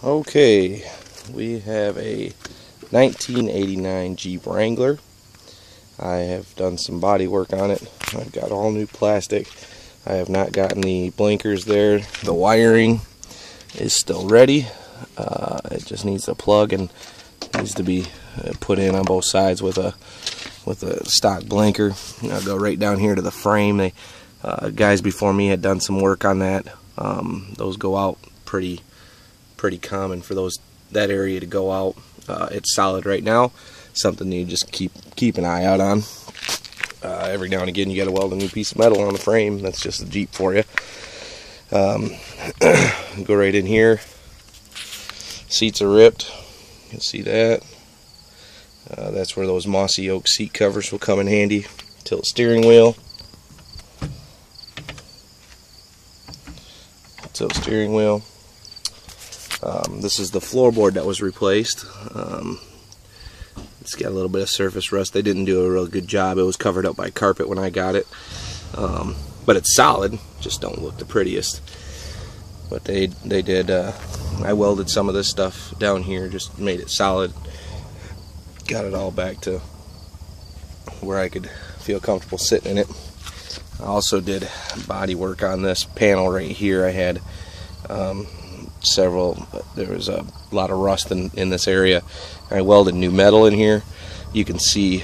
Okay, we have a 1989 Jeep Wrangler. I have done some body work on it. I've got all new plastic. I have not gotten the blinkers there. The wiring is still ready. It just needs a plug and needs to be put in on both sides with a stock blinker. And I'll go right down here to the frame. They guys before me had done some work on that. Those go out pretty common for that area to go out. It's solid right now. Something you just keep an eye out on. Every now and again you got to weld a new piece of metal on the frame. That's just the Jeep for you. Go right in here. Seats are ripped. You can see that. That's where those mossy oak seat covers will come in handy. Tilt steering wheel. Tilt steering wheel. This is the floorboard that was replaced. It's got a little bit of surface rust. They didn't do a real good job. It was covered up by carpet when I got it. But it's solid, just don't look the prettiest. But they did, I welded some of this stuff down here, just made it solid. Got it all back to where I could feel comfortable sitting in it. I also did body work on this panel right here. I had there was a lot of rust in this area. I welded new metal in here. You can see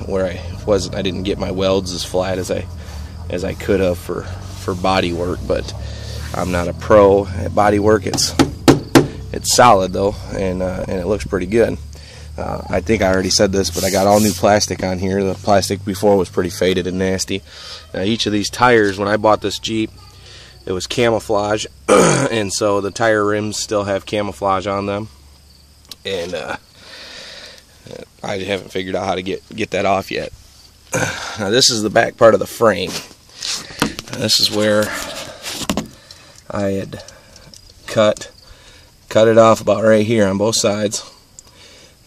where I didn't get my welds as flat as I could have for body work, but I'm not a pro at body work. It's solid though, and it looks pretty good. I think I already said this, but I got all new plastic on here. The plastic before was pretty faded and nasty. Each of these tires, when I bought this Jeep, it was camouflage, and so the tire rims still have camouflage on them, and I haven't figured out how to get that off yet. Now this is the back part of the frame. This is where I had cut it off about right here on both sides,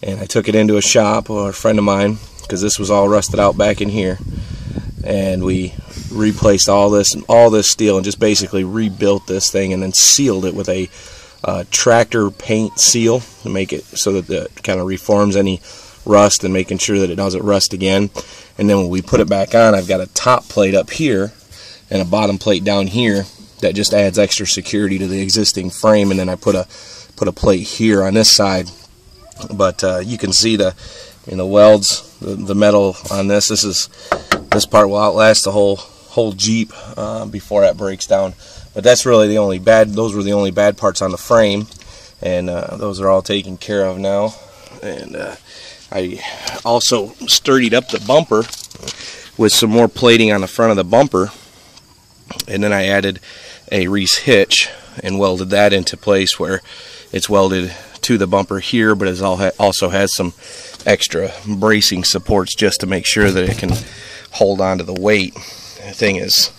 and I took it into a shop or a friend of mine, because this was all rusted out back in here, and we replaced all this steel and just basically rebuilt this thing and then sealed it with a tractor paint seal to make it so that it kind of reforms any rust and making sure that it doesn't rust again. And then when we put it back on, I've got a top plate up here and a bottom plate down here that just adds extra security to the existing frame, and then I put a plate here on this side. But you can see the welds, the metal on this. This part will outlast the whole Jeep before that breaks down. But that's really the only those were the only bad parts on the frame, and those are all taken care of now. And I also sturdied up the bumper with some more plating on the front of the bumper, and then I added a Reese hitch and welded that into place where it's welded to the bumper here, but it also has some extra bracing supports just to make sure that it can hold on to the weight. The thing is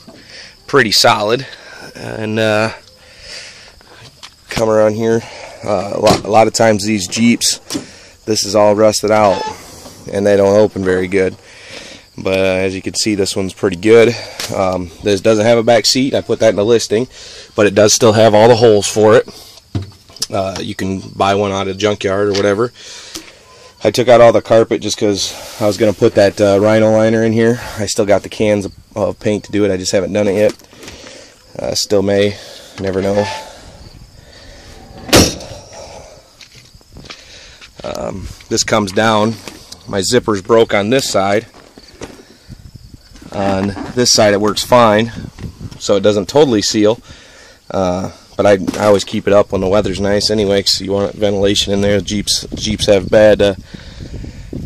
pretty solid. And come around here, a lot of times these Jeeps, this is all rusted out and they don't open very good, but as you can see, this one's pretty good. This doesn't have a back seat. I put that in the listing, but it does still have all the holes for it. You can buy one out of the junkyard or whatever. I took out all the carpet just because I was going to put that Rhino liner in here. I still got the cans of paint to do it. I just haven't done it yet. Still may. Never know. This comes down. My zipper's broke on this side. On this side it works fine, so it doesn't totally seal. But I always keep it up when the weather's nice anyway, because you want ventilation in there. Jeeps have bad,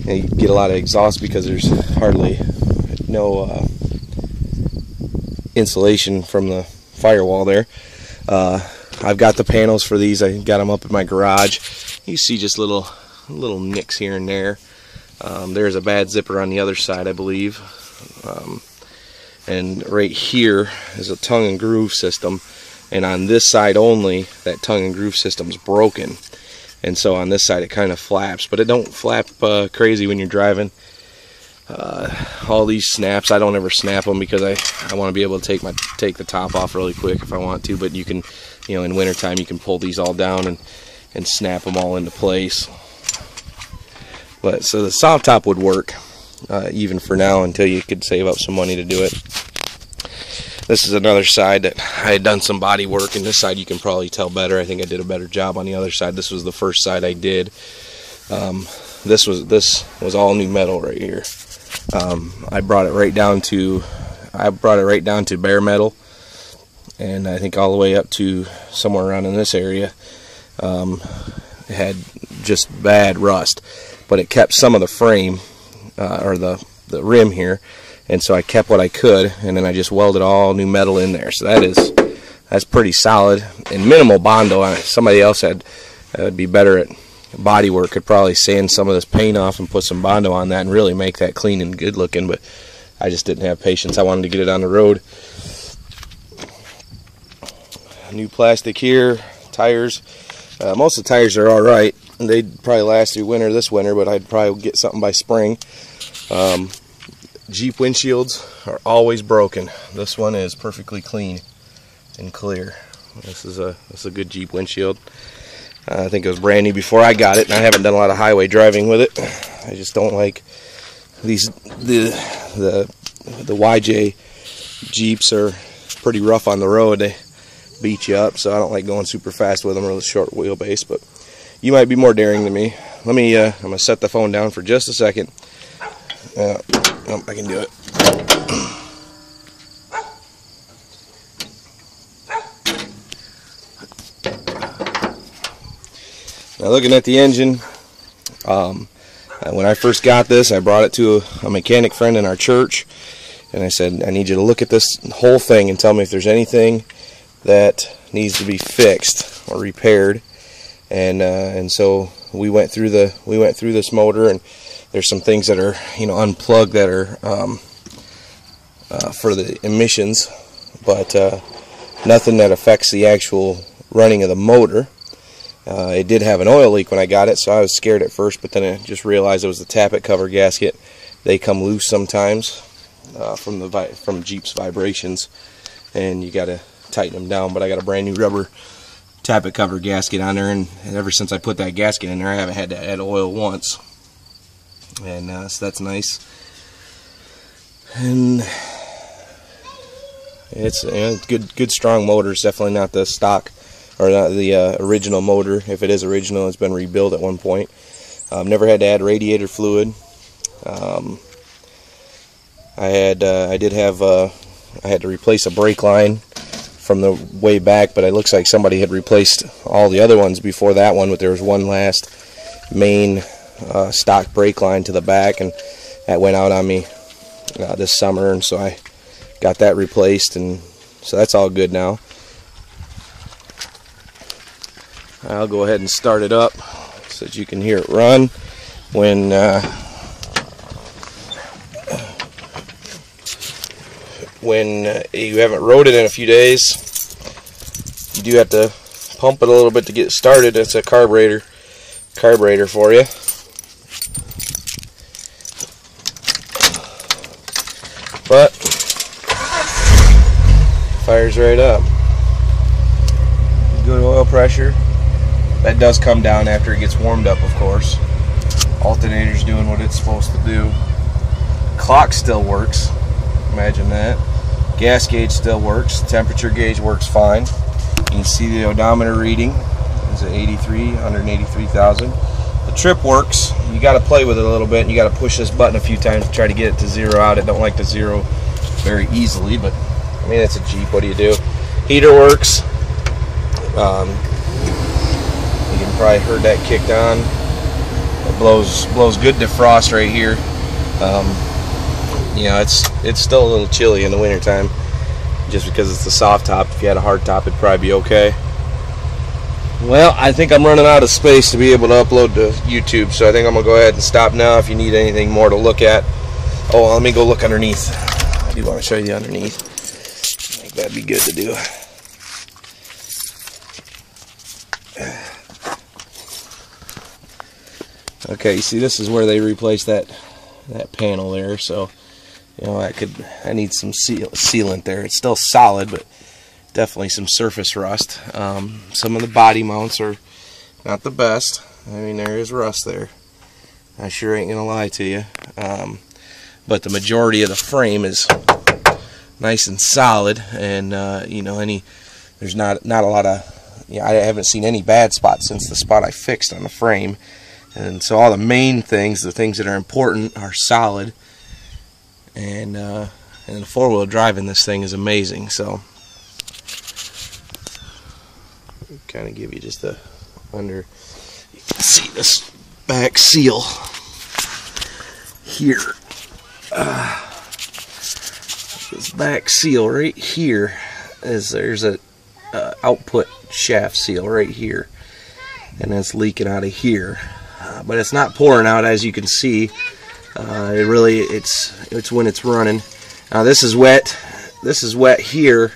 you get a lot of exhaust because there's hardly no insulation from the firewall there. I've got the panels for these. I got them up in my garage. You see just little nicks here and there. There's a bad zipper on the other side, I believe. And right here is a tongue and groove system. And on this side only, that tongue and groove system's broken, and so on this side it kind of flaps, but it don't flap crazy when you're driving. All these snaps, I don't ever snap them because I want to be able to take the top off really quick if I want to, but you can, in wintertime you can pull these all down and snap them all into place. But so the soft top would work even for now until you could save up some money to do it. This is another side that I had done some body work, and this side you can probably tell better. I think I did a better job on the other side. This was the first side I did. This was all new metal right here. I brought it right down to bare metal, and I think all the way up to somewhere around in this area. It had just bad rust, but it kept some of the frame or the rim here. And so I kept what I could, and then I just welded all new metal in there. So that's pretty solid and minimal Bondo. Somebody else would be better at body work, could probably sand some of this paint off and put some Bondo on that and really make that clean and good looking. But I just didn't have patience. I wanted to get it on the road. New plastic here, tires. Most of the tires are all right. They'd probably last through winter this winter, but I'd probably get something by spring. Jeep windshields are always broken. This one is perfectly clean and clear. This is a good Jeep windshield. I think it was brand new before I got it, and I haven't done a lot of highway driving with it. I just don't like these. The YJ Jeeps are pretty rough on the road. They beat you up, so I don't like going super fast with them or the short wheelbase. But you might be more daring than me. I'm gonna set the phone down for just a second. I can do it. Now looking at the engine, when I first got this, I brought it to a mechanic friend in our church, and I said, I need you to look at this whole thing and tell me if there's anything that needs to be fixed or repaired. And so we went through this motor, and there's some things that are, unplugged that are for the emissions, but nothing that affects the actual running of the motor. It did have an oil leak when I got it, so I was scared at first, but then I just realized it was the tappet cover gasket. They come loose sometimes from Jeep's vibrations, and you got to tighten them down. But I got a brand new rubber tappet cover gasket on there, and ever since I put that gasket in there, I haven't had to add oil once. And so that's nice. And it's a good strong motor. It's definitely not the stock or not the original motor. If it is original, it's been rebuilt at one point. Never had to add radiator fluid. I had to replace a brake line from the way back, but it looks like somebody had replaced all the other ones before that one, but there was one last main stock brake line to the back, and that went out on me this summer, and so I got that replaced, and so that's all good now. I'll go ahead and start it up so that you can hear it run. When you haven't rode it in a few days, you do have to pump it a little bit to get it started. It's a carburetor for you. But fires right up. Good oil pressure. That does come down after it gets warmed up, of course. Alternator's doing what it's supposed to do. Clock still works. Imagine that. Gas gauge still works. Temperature gauge works fine. You can see the odometer reading is at 183,000. The trip works. You got to play with it a little bit, and you got to push this button a few times to try to get it to zero out. It don't like to zero very easily, but I mean, it's a Jeep. What do you do? Heater works. You can probably heard that kicked on. It blows good defrost right here. It's still a little chilly in the wintertime just because it's a soft top. If you had a hard top, it'd probably be okay. Well, I think I'm running out of space to be able to upload to YouTube, so I think I'm going to go ahead and stop now. If you need anything more to look at. Oh, let me go look underneath. I do want to show you underneath. I think that'd be good to do. Okay, you see, this is where they replaced that panel there, so I need some sealant there. It's still solid, but definitely some surface rust. Some of the body mounts are Not the best. I mean, there is rust there. I sure ain't gonna lie to you. But the majority of the frame is nice and solid, and you know, there's not a lot of, I haven't seen any bad spots since the spot I fixed on the frame. And so all the main things, the things that are important, are solid. And the four-wheel drive in this thing is amazing. So kind of give you just a you can see this back seal here. This back seal right here there's a output shaft seal right here, and it's leaking out of here, but it's not pouring out, as you can see. It's when it's running. Now this is wet. This is wet here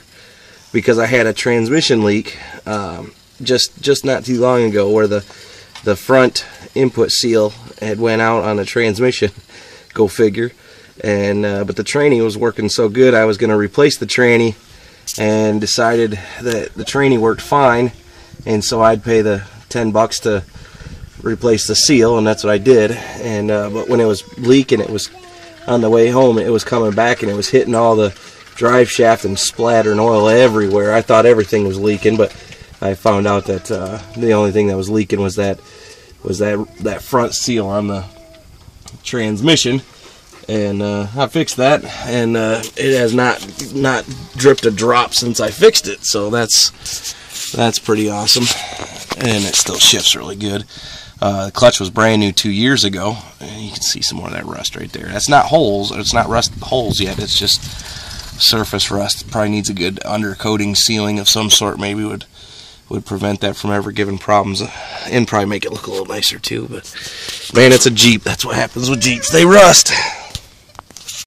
because I had a transmission leak just not too long ago, where the front input seal had went out on the transmission. Go figure. And but the tranny was working so good, I was going to replace the tranny, and decided that the tranny worked fine, and so I'd pay the $10 to replace the seal, and that's what I did. And but when it was leaking, it was on the way home, it was coming back, and it was hitting all the drive shaft and splattering oil everywhere. I thought everything was leaking, but I found out that the only thing that was leaking was that front seal on the transmission. And I fixed that, and it has not dripped a drop since I fixed it. So that's pretty awesome, and it still shifts really good. The clutch was brand new 2 years ago, and you can see some more of that rust right there. That's not holes, it's not rust holes yet. It's just surface rust. It probably needs a good undercoating sealing of some sort. Maybe would prevent that from ever giving problems, and probably make it look a little nicer too. But man, it's a Jeep. That's what happens with Jeeps. They rust.